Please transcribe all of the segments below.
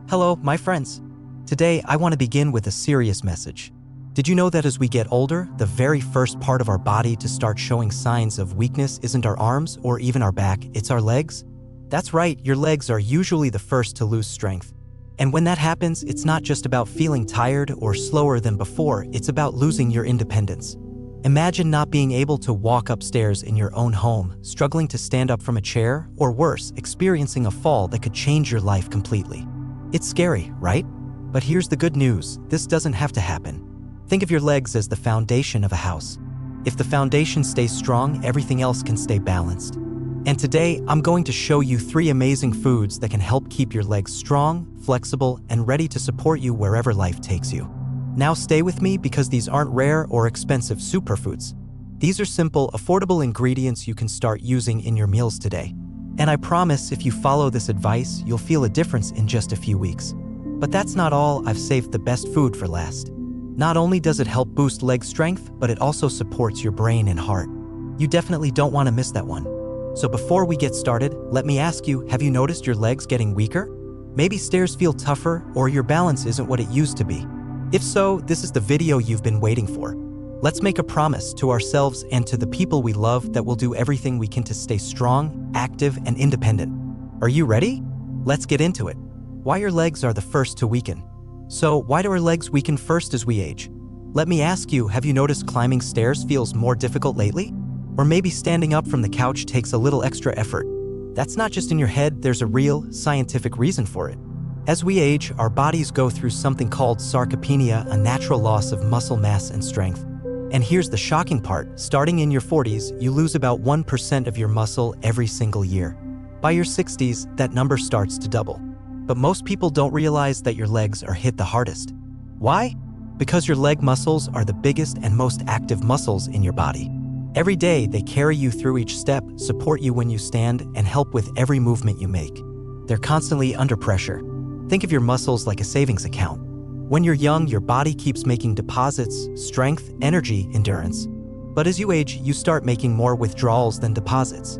Hello, my friends. Today, I want to begin with a serious message. Did you know that as we get older, the very first part of our body to start showing signs of weakness isn't our arms or even our back, it's our legs? That's right, your legs are usually the first to lose strength. And when that happens, it's not just about feeling tired or slower than before, it's about losing your independence. Imagine not being able to walk upstairs in your own home, struggling to stand up from a chair, or worse, experiencing a fall that could change your life completely. It's scary, right? But here's the good news, this doesn't have to happen. Think of your legs as the foundation of a house. If the foundation stays strong, everything else can stay balanced. And today, I'm going to show you 3 amazing foods that can help keep your legs strong, flexible, and ready to support you wherever life takes you. Now stay with me because these aren't rare or expensive superfoods. These are simple, affordable ingredients you can start using in your meals today. And I promise if you follow this advice, you'll feel a difference in just a few weeks. But that's not all, I've saved the best food for last. Not only does it help boost leg strength, but it also supports your brain and heart. You definitely don't want to miss that one. So before we get started, let me ask you, have you noticed your legs getting weaker? Maybe stairs feel tougher or your balance isn't what it used to be. If so, this is the video you've been waiting for. Let's make a promise to ourselves and to the people we love that we'll do everything we can to stay strong, active, and independent. Are you ready? Let's get into it. Why your legs are the first to weaken. So, why do our legs weaken first as we age? Let me ask you, have you noticed climbing stairs feels more difficult lately? Or maybe standing up from the couch takes a little extra effort? That's not just in your head, there's a real, scientific reason for it. As we age, our bodies go through something called sarcopenia, a natural loss of muscle mass and strength. And here's the shocking part, starting in your 40s, you lose about 1% of your muscle every single year. By your 60s, that number starts to double. But most people don't realize that your legs are hit the hardest. Why? Because your leg muscles are the biggest and most active muscles in your body. Every day, they carry you through each step, support you when you stand, and help with every movement you make. They're constantly under pressure. Think of your muscles like a savings account. When you're young, your body keeps making deposits, strength, energy, endurance. But as you age, you start making more withdrawals than deposits.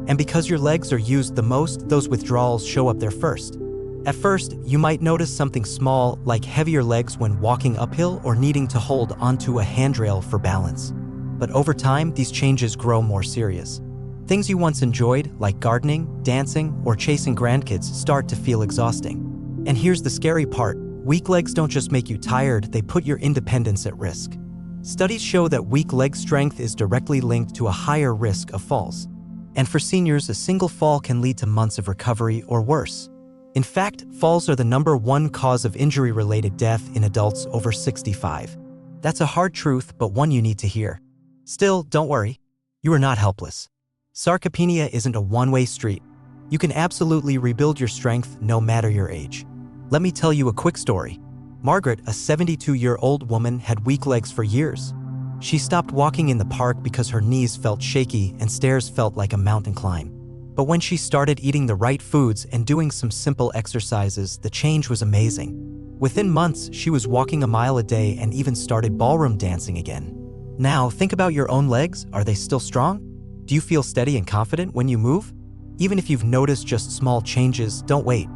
And because your legs are used the most, those withdrawals show up there first. At first, you might notice something small, like heavier legs when walking uphill or needing to hold onto a handrail for balance. But over time, these changes grow more serious. Things you once enjoyed, like gardening, dancing, or chasing grandkids, start to feel exhausting. And here's the scary part, weak legs don't just make you tired, they put your independence at risk. Studies show that weak leg strength is directly linked to a higher risk of falls. And for seniors, a single fall can lead to months of recovery or worse. In fact, falls are the #1 cause of injury-related death in adults over 65. That's a hard truth, but one you need to hear. Still, don't worry, you are not helpless. Sarcopenia isn't a one-way street. You can absolutely rebuild your strength no matter your age. Let me tell you a quick story. Margaret, a 72-year-old woman, had weak legs for years. She stopped walking in the park because her knees felt shaky and stairs felt like a mountain climb. But when she started eating the right foods and doing some simple exercises, the change was amazing. Within months, she was walking a mile a day and even started ballroom dancing again. Now, think about your own legs. Are they still strong? Do you feel steady and confident when you move? Even if you've noticed just small changes, don't wait.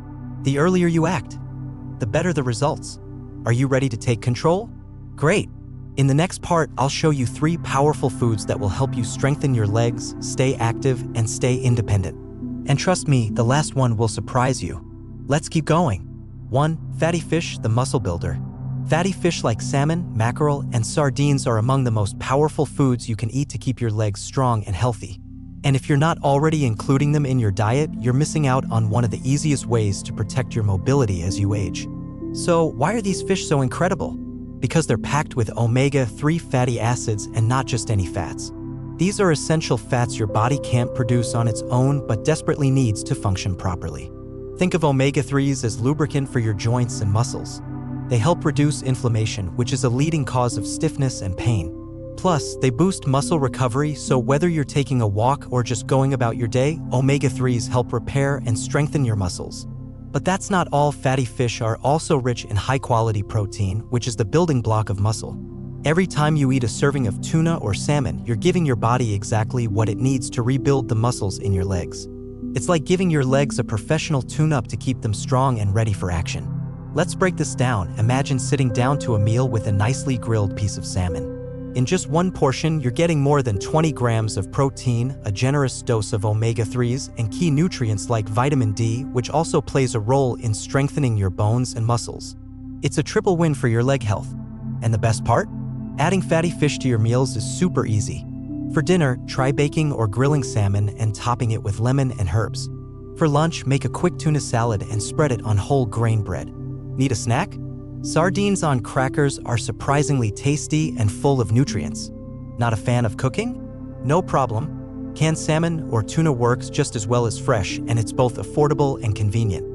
The earlier you act, the better the results. Are you ready to take control? Great! In the next part, I'll show you 3 powerful foods that will help you strengthen your legs, stay active, and stay independent. And trust me, the last one will surprise you. Let's keep going. 1. Fatty fish, the muscle builder. Fatty fish like salmon, mackerel, and sardines are among the most powerful foods you can eat to keep your legs strong and healthy. And if you're not already including them in your diet, you're missing out on one of the easiest ways to protect your mobility as you age. So, why are these fish so incredible? Because they're packed with omega-3 fatty acids and not just any fats. These are essential fats your body can't produce on its own but desperately needs to function properly. Think of omega-3s as lubricant for your joints and muscles. They help reduce inflammation, which is a leading cause of stiffness and pain. Plus, they boost muscle recovery, so whether you're taking a walk or just going about your day, omega-3s help repair and strengthen your muscles. But that's not all. Fatty fish are also rich in high-quality protein, which is the building block of muscle. Every time you eat a serving of tuna or salmon, you're giving your body exactly what it needs to rebuild the muscles in your legs. It's like giving your legs a professional tune-up to keep them strong and ready for action. Let's break this down. Imagine sitting down to a meal with a nicely grilled piece of salmon. In just one portion, you're getting more than 20 grams of protein, a generous dose of omega-3s, and key nutrients like vitamin D, which also plays a role in strengthening your bones and muscles. It's a triple win for your leg health. And the best part? Adding fatty fish to your meals is super easy. For dinner, try baking or grilling salmon and topping it with lemon and herbs. For lunch, make a quick tuna salad and spread it on whole grain bread. Need a snack? Sardines on crackers are surprisingly tasty and full of nutrients. Not a fan of cooking? No problem. Canned salmon or tuna works just as well as fresh, and it's both affordable and convenient.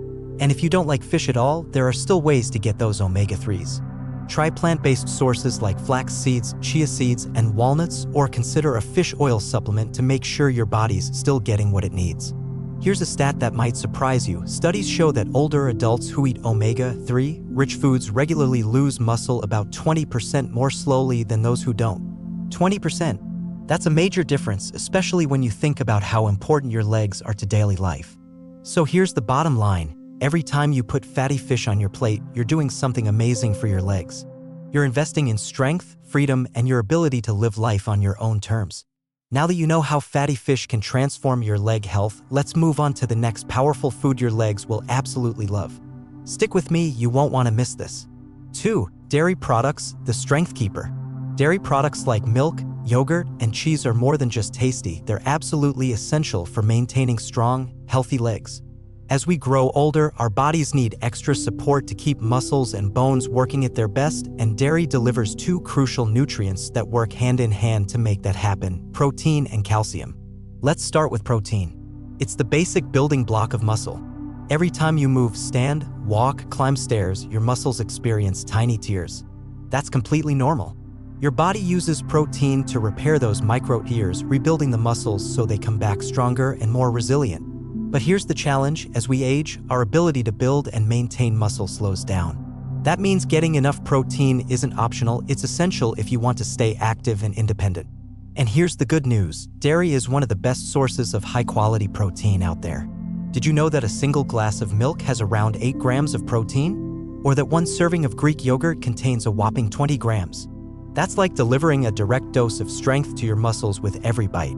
And if you don't like fish at all, there are still ways to get those omega-3s. Try plant-based sources like flax seeds, chia seeds, and walnuts, or consider a fish oil supplement to make sure your body's still getting what it needs. Here's a stat that might surprise you. Studies show that older adults who eat omega-3 rich foods regularly lose muscle about 20% more slowly than those who don't. 20%. That's a major difference, especially when you think about how important your legs are to daily life. So here's the bottom line. Every time you put fatty fish on your plate, you're doing something amazing for your legs. You're investing in strength, freedom, and your ability to live life on your own terms. Now that you know how fatty fish can transform your leg health, let's move on to the next powerful food your legs will absolutely love. Stick with me, you won't want to miss this. 2. Dairy products, the strength keeper. Dairy products like milk, yogurt, and cheese are more than just tasty, they're absolutely essential for maintaining strong, healthy legs. As we grow older, our bodies need extra support to keep muscles and bones working at their best, and dairy delivers two crucial nutrients that work hand in hand to make that happen: protein and calcium. Let's start with protein. It's the basic building block of muscle. Every time you move, stand, walk, climb stairs, your muscles experience tiny tears. That's completely normal. Your body uses protein to repair those micro tears, rebuilding the muscles so they come back stronger and more resilient. But here's the challenge: as we age, our ability to build and maintain muscle slows down. That means getting enough protein isn't optional, it's essential if you want to stay active and independent. And here's the good news: dairy is one of the best sources of high-quality protein out there. Did you know that a single glass of milk has around 8 grams of protein? Or that one serving of Greek yogurt contains a whopping 20 grams? That's like delivering a direct dose of strength to your muscles with every bite.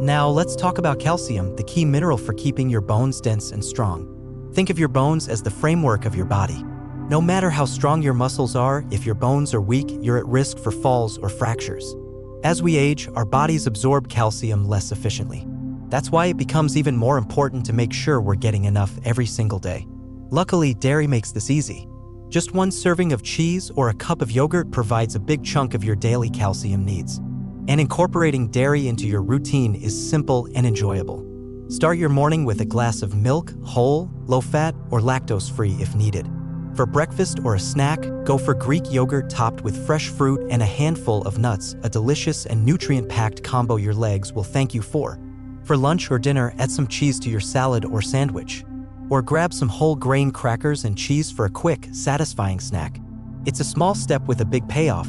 Now let's talk about calcium, the key mineral for keeping your bones dense and strong. Think of your bones as the framework of your body. No matter how strong your muscles are, if your bones are weak, you're at risk for falls or fractures. As we age, our bodies absorb calcium less efficiently. That's why it becomes even more important to make sure we're getting enough every single day. Luckily, dairy makes this easy. Just one serving of cheese or a cup of yogurt provides a big chunk of your daily calcium needs. And incorporating dairy into your routine is simple and enjoyable. Start your morning with a glass of milk, whole, low-fat, or lactose-free if needed. For breakfast or a snack, go for Greek yogurt topped with fresh fruit and a handful of nuts, a delicious and nutrient-packed combo your legs will thank you for. For lunch or dinner, add some cheese to your salad or sandwich. Or grab some whole grain crackers and cheese for a quick, satisfying snack. It's a small step with a big payoff.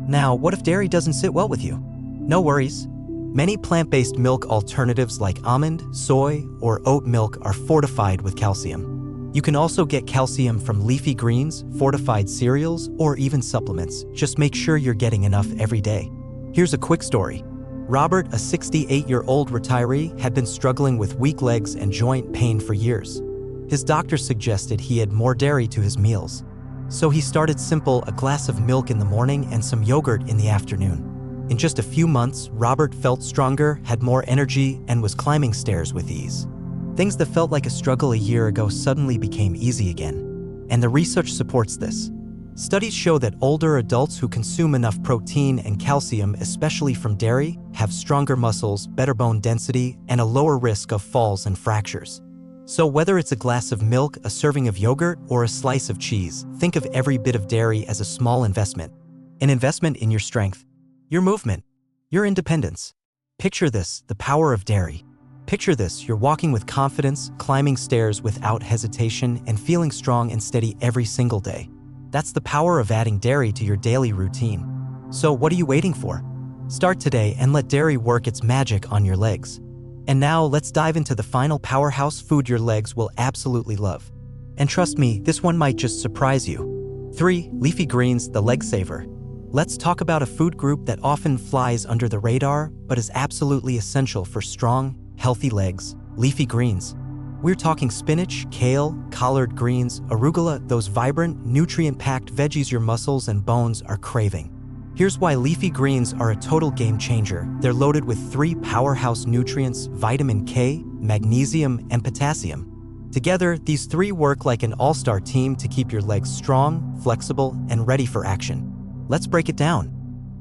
Now, what if dairy doesn't sit well with you? No worries. Many plant-based milk alternatives like almond, soy, or oat milk are fortified with calcium. You can also get calcium from leafy greens, fortified cereals, or even supplements. Just make sure you're getting enough every day. Here's a quick story. Robert, a 68-year-old retiree, had been struggling with weak legs and joint pain for years. His doctor suggested he add more dairy to his meals. So he started simple: a glass of milk in the morning and some yogurt in the afternoon. In just a few months, Robert felt stronger, had more energy, and was climbing stairs with ease. Things that felt like a struggle a year ago suddenly became easy again. And the research supports this. Studies show that older adults who consume enough protein and calcium, especially from dairy, have stronger muscles, better bone density, and a lower risk of falls and fractures. So whether it's a glass of milk, a serving of yogurt, or a slice of cheese, think of every bit of dairy as a small investment. An investment in your strength, your movement, your independence. Picture this: the power of dairy. Picture this: you're walking with confidence, climbing stairs without hesitation, and feeling strong and steady every single day. That's the power of adding dairy to your daily routine. So what are you waiting for? Start today and let dairy work its magic on your legs. And now let's dive into the final powerhouse food your legs will absolutely love. And trust me, this one might just surprise you. 3. Leafy greens, the leg saver. Let's talk about a food group that often flies under the radar, but is absolutely essential for strong, healthy legs: leafy greens. We're talking spinach, kale, collard greens, arugula, those vibrant, nutrient-packed veggies your muscles and bones are craving. Here's why leafy greens are a total game changer. They're loaded with 3 powerhouse nutrients: vitamin K, magnesium, and potassium. Together, these 3 work like an all-star team to keep your legs strong, flexible, and ready for action. Let's break it down.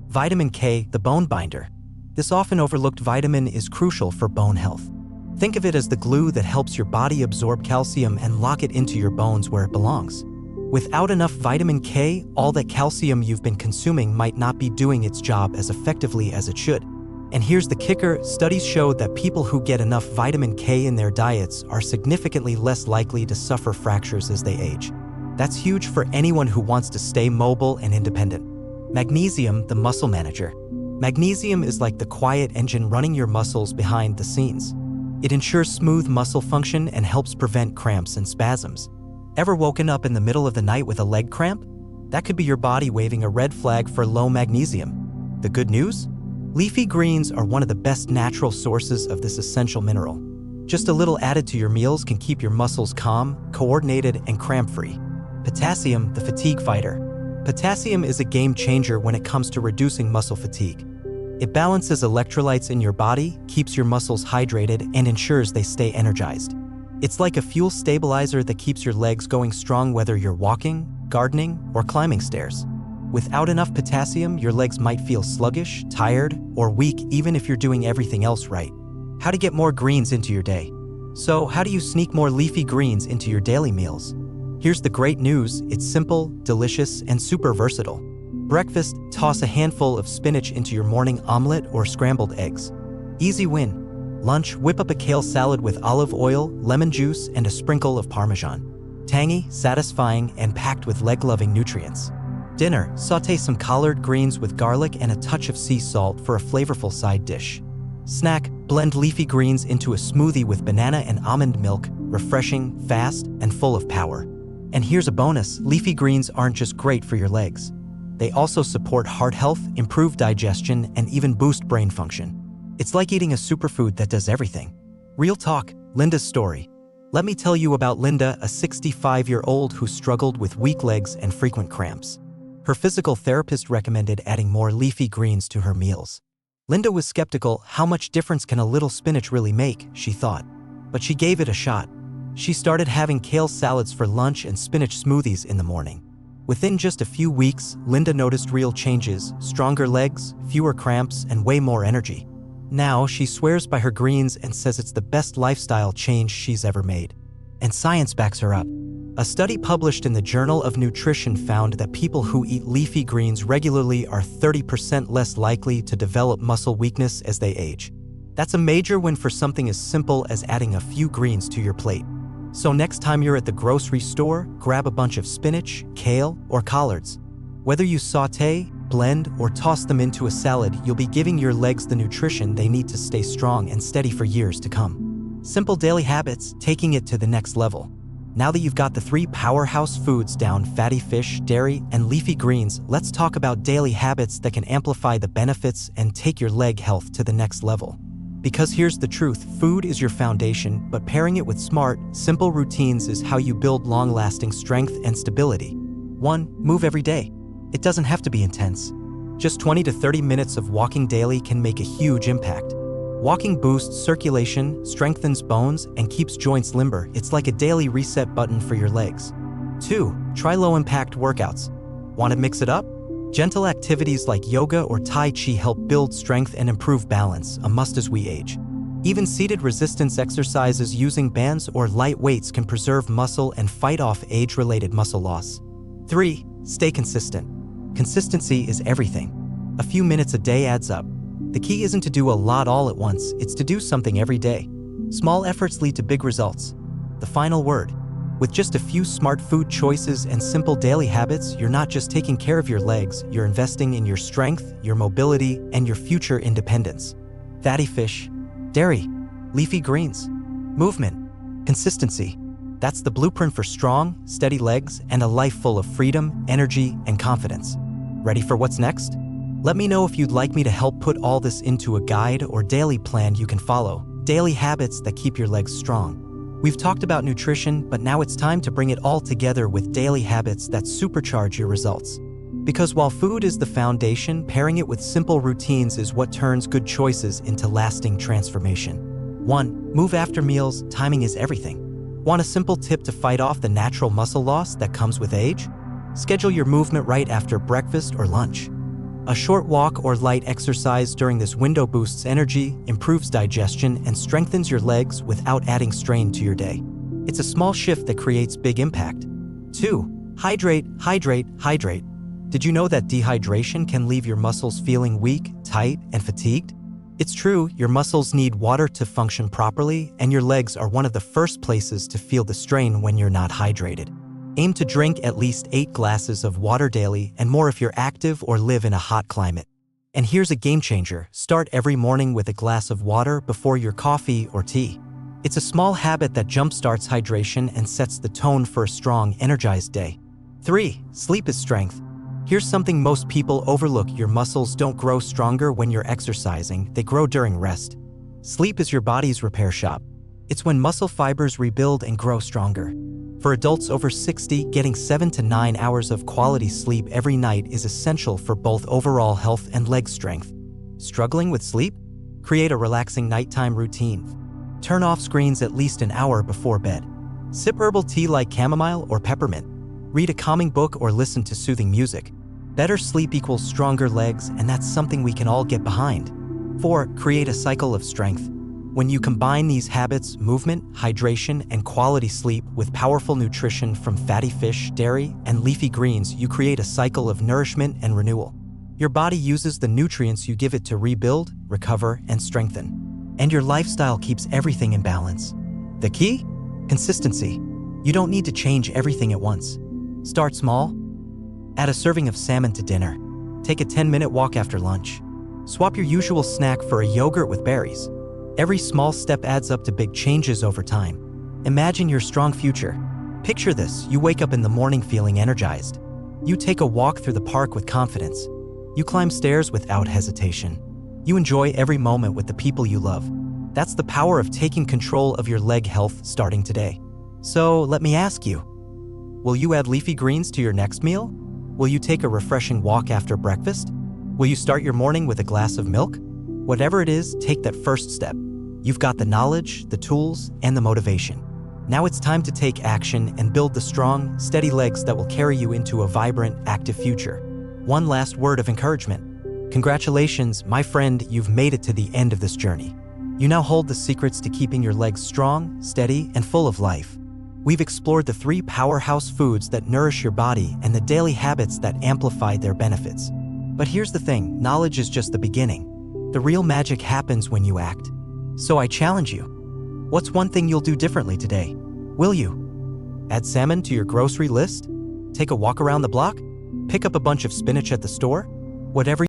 Vitamin K, the bone binder. This often overlooked vitamin is crucial for bone health. Think of it as the glue that helps your body absorb calcium and lock it into your bones where it belongs. Without enough vitamin K, all that calcium you've been consuming might not be doing its job as effectively as it should. And here's the kicker: studies show that people who get enough vitamin K in their diets are significantly less likely to suffer fractures as they age. That's huge for anyone who wants to stay mobile and independent. Magnesium, the muscle manager. Magnesium is like the quiet engine running your muscles behind the scenes. It ensures smooth muscle function and helps prevent cramps and spasms. Ever woken up in the middle of the night with a leg cramp? That could be your body waving a red flag for low magnesium. The good news? Leafy greens are one of the best natural sources of this essential mineral. Just a little added to your meals can keep your muscles calm, coordinated, and cramp-free. Potassium, the fatigue fighter. Potassium is a game changer when it comes to reducing muscle fatigue. It balances electrolytes in your body, keeps your muscles hydrated, and ensures they stay energized. It's like a fuel stabilizer that keeps your legs going strong whether you're walking, gardening, or climbing stairs. Without enough potassium, your legs might feel sluggish, tired, or weak even if you're doing everything else right. How to get more greens into your day. So, how do you sneak more leafy greens into your daily meals? Here's the great news: it's simple, delicious, and super versatile. Breakfast, toss a handful of spinach into your morning omelet or scrambled eggs. Easy win. Lunch, whip up a kale salad with olive oil, lemon juice, and a sprinkle of Parmesan. Tangy, satisfying, and packed with leg-loving nutrients. Dinner, saute some collard greens with garlic and a touch of sea salt for a flavorful side dish. Snack, blend leafy greens into a smoothie with banana and almond milk, refreshing, fast, and full of power. And here's a bonus: leafy greens aren't just great for your legs. They also support heart health, improve digestion, and even boost brain function. It's like eating a superfood that does everything. Real talk, Linda's story. Let me tell you about Linda, a 65-year-old who struggled with weak legs and frequent cramps. Her physical therapist recommended adding more leafy greens to her meals. Linda was skeptical. How much difference can a little spinach really make, she thought. But she gave it a shot. She started having kale salads for lunch and spinach smoothies in the morning. Within just a few weeks, Linda noticed real changes: stronger legs, fewer cramps, and way more energy. Now, she swears by her greens and says it's the best lifestyle change she's ever made. And science backs her up. A study published in the Journal of Nutrition found that people who eat leafy greens regularly are 30% less likely to develop muscle weakness as they age. That's a major win for something as simple as adding a few greens to your plate. So next time you're at the grocery store, grab a bunch of spinach, kale, or collards. Whether you saute, blend, or toss them into a salad, you'll be giving your legs the nutrition they need to stay strong and steady for years to come. Simple daily habits, taking it to the next level. Now that you've got the 3 powerhouse foods down: fatty fish, dairy, and leafy greens, let's talk about daily habits that can amplify the benefits and take your leg health to the next level. Because here's the truth: food is your foundation, but pairing it with smart, simple routines is how you build long-lasting strength and stability. 1. Move every day. It doesn't have to be intense. Just 20 to 30 minutes of walking daily can make a huge impact. Walking boosts circulation, strengthens bones, and keeps joints limber. It's like a daily reset button for your legs. 2. Try low-impact workouts. Want to mix it up? Gentle activities like yoga or Tai Chi help build strength and improve balance, a must as we age. Even seated resistance exercises using bands or light weights can preserve muscle and fight off age-related muscle loss. 3. Stay consistent. Consistency is everything. A few minutes a day adds up. The key isn't to do a lot all at once, it's to do something every day. Small efforts lead to big results. The final word: with just a few smart food choices and simple daily habits, you're not just taking care of your legs, you're investing in your strength, your mobility, and your future independence. Fatty fish, dairy, leafy greens, movement, consistency. That's the blueprint for strong, steady legs and a life full of freedom, energy, and confidence. Ready for what's next? Let me know if you'd like me to help put all this into a guide or daily plan you can follow. Daily habits that keep your legs strong. We've talked about nutrition, but now it's time to bring it all together with daily habits that supercharge your results. Because while food is the foundation, pairing it with simple routines is what turns good choices into lasting transformation. 1. Move after meals. Timing is everything. Want a simple tip to fight off the natural muscle loss that comes with age? Schedule your movement right after breakfast or lunch. A short walk or light exercise during this window boosts energy, improves digestion, and strengthens your legs without adding strain to your day. It's a small shift that creates big impact. 2. Hydrate, hydrate, hydrate. Did you know that dehydration can leave your muscles feeling weak, tight, and fatigued? It's true, your muscles need water to function properly, and your legs are one of the first places to feel the strain when you're not hydrated. Aim to drink at least 8 glasses of water daily and more if you're active or live in a hot climate. And here's a game changer. Start every morning with a glass of water before your coffee or tea. It's a small habit that jumpstarts hydration and sets the tone for a strong, energized day. 3. Sleep is strength. Here's something most people overlook. Your muscles don't grow stronger when you're exercising, they grow during rest. Sleep is your body's repair shop. It's when muscle fibers rebuild and grow stronger. For adults over 60, getting 7 to 9 hours of quality sleep every night is essential for both overall health and leg strength. Struggling with sleep? Create a relaxing nighttime routine. Turn off screens at least an hour before bed. Sip herbal tea like chamomile or peppermint. Read a calming book or listen to soothing music. Better sleep equals stronger legs, and that's something we can all get behind. 4. Create a cycle of strength. When you combine these habits, movement, hydration, and quality sleep with powerful nutrition from fatty fish, dairy, and leafy greens, you create a cycle of nourishment and renewal. Your body uses the nutrients you give it to rebuild, recover, and strengthen. And your lifestyle keeps everything in balance. The key? Consistency. You don't need to change everything at once. Start small. Add a serving of salmon to dinner. Take a 10-minute walk after lunch. Swap your usual snack for a yogurt with berries. Every small step adds up to big changes over time. Imagine your strong future. Picture this: you wake up in the morning feeling energized. You take a walk through the park with confidence. You climb stairs without hesitation. You enjoy every moment with the people you love. That's the power of taking control of your leg health starting today. So let me ask you, will you add leafy greens to your next meal? Will you take a refreshing walk after breakfast? Will you start your morning with a glass of milk? Whatever it is, take that first step. You've got the knowledge, the tools, and the motivation. Now it's time to take action and build the strong, steady legs that will carry you into a vibrant, active future. One last word of encouragement. Congratulations, my friend, you've made it to the end of this journey. You now hold the secrets to keeping your legs strong, steady, and full of life. We've explored the 3 powerhouse foods that nourish your body and the daily habits that amplify their benefits. But here's the thing, knowledge is just the beginning. The real magic happens when you act. So I challenge you. What's one thing you'll do differently today? Will you add salmon to your grocery list? Take a walk around the block? Pick up a bunch of spinach at the store? Whatever